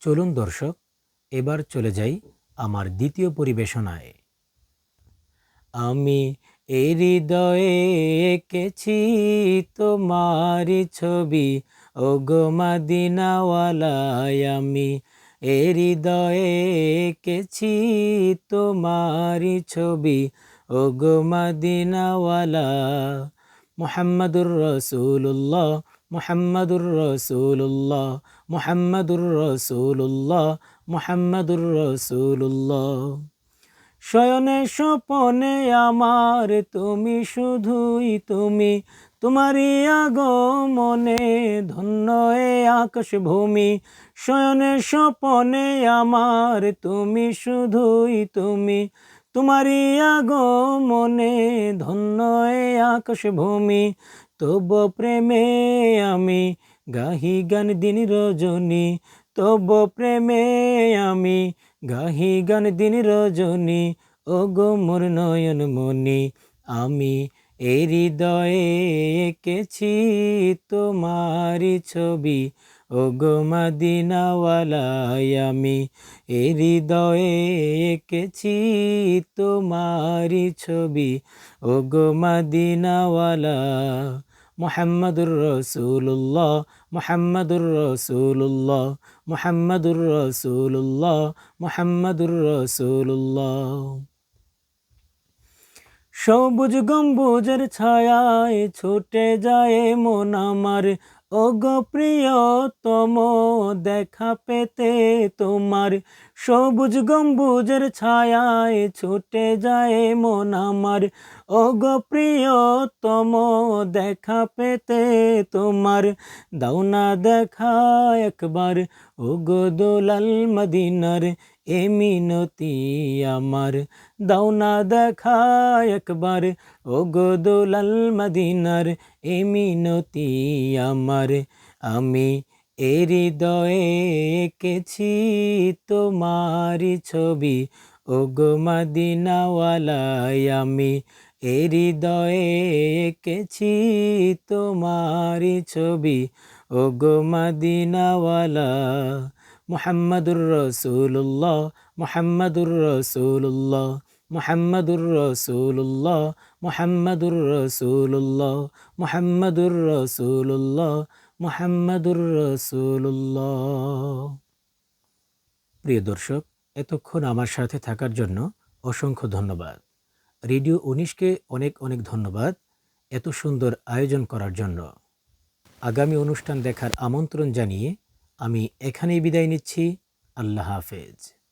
চলুন দর্শক, এবার চলে যাই আমার দ্বিতীয় পরিবেশনায়। আমি এই হৃদয়ে এঁকেছি তোমারি ছবি, ওগো মদিনাওয়ালায়। আমি এই হৃদয়ে এঁকেছি তোমারি ছবি, ওগো মদিনাওয়ালা। মুহাম্মাদুর রাসূলুল্লাহ, মুহাম্মাদুর রাসূলুল্লাহ, মুহাম্মাদুর রাসূলুল্লাহ, মুহাম্মাদুর রাসূলুল্লাহ। শয়নে স্বপনে আমার তুমি, শুধুই তুমি, তোমারই আগমনে ধন্য এ আকাশ ভূমি। শয়নে স্বপনে আমার তুমি, শুধুই তুমি, তোমারই আগমনে ধন্য এ আকাশ ভূমি। তব প্রেমে আমি গাহি গান দিন রজনী, তব প্রেমে আমি গাহি গান দিন রজনী, ওগো মোর নয়ন মনি। আমি এই হৃদয়ে এঁকেছি তোমারি ছবি, ওগো মদিনাওয়ালায়। আমি এই হৃদয়ে এঁকেছি তোমারি ছবি, ওগো মদিনাওয়ালা। মুহাম্মাদুর রাসূলুল্লাহ, মুহাম্মাদুর রাসূলুল্লাহ, মুহাম্মাদুর রাসূলুল্লাহ, মুহাম্মাদুর রাসূলুল্লাহ। সবুজ গম্বুজের ছায়ায় ছুটে যায় মন আমার, ওগো প্রিয়তম দেখা পেতে তোমার। সবুজ গম্বুজের ছায়ায় ছুটে যায় মন আমার, ওগো প্রিয়তম দেখা পেতে তোমার। দাও না দেখা একবার, ওগো দোলাল মদিনার, এ মিনতি আমার। দাও না দেখা একবার, ওগো দোলাল মদিনার, এ মিনতি আমার। আমি এই হৃদয়ে এঁকেছি তোমারি ছবি, ওগো মদিনাওয়ালায়। আমি এই হৃদয়ে এঁকেছি তোমারি ছবি, ওগো মদিনাওয়ালা। মুহাম্মাদুর রাসূলুল্লাহ, মুহাম্মাদুর রাসূলুল্লাহ, মুহাম্মাদুর রাসূলুল্লাহ, মুহাম্মাদুর রাসূলুল্লাহ, মুহাম্মাদুর রাসূলুল্লাহ, মুহাম্মাদুর রাসূলুল্লাহ। প্রিয় দর্শক, এতক্ষণ আমার সাথে থাকার জন্য অসংখ্য ধন্যবাদ। রেডিও ১৯কে অনেক অনেক ধন্যবাদ এত সুন্দর আয়োজন করার জন্য। আগামী অনুষ্ঠান দেখার আমন্ত্রণ জানিয়ে আমি এখানেই বিদায় নিচ্ছি। আল্লাহ হাফেজ।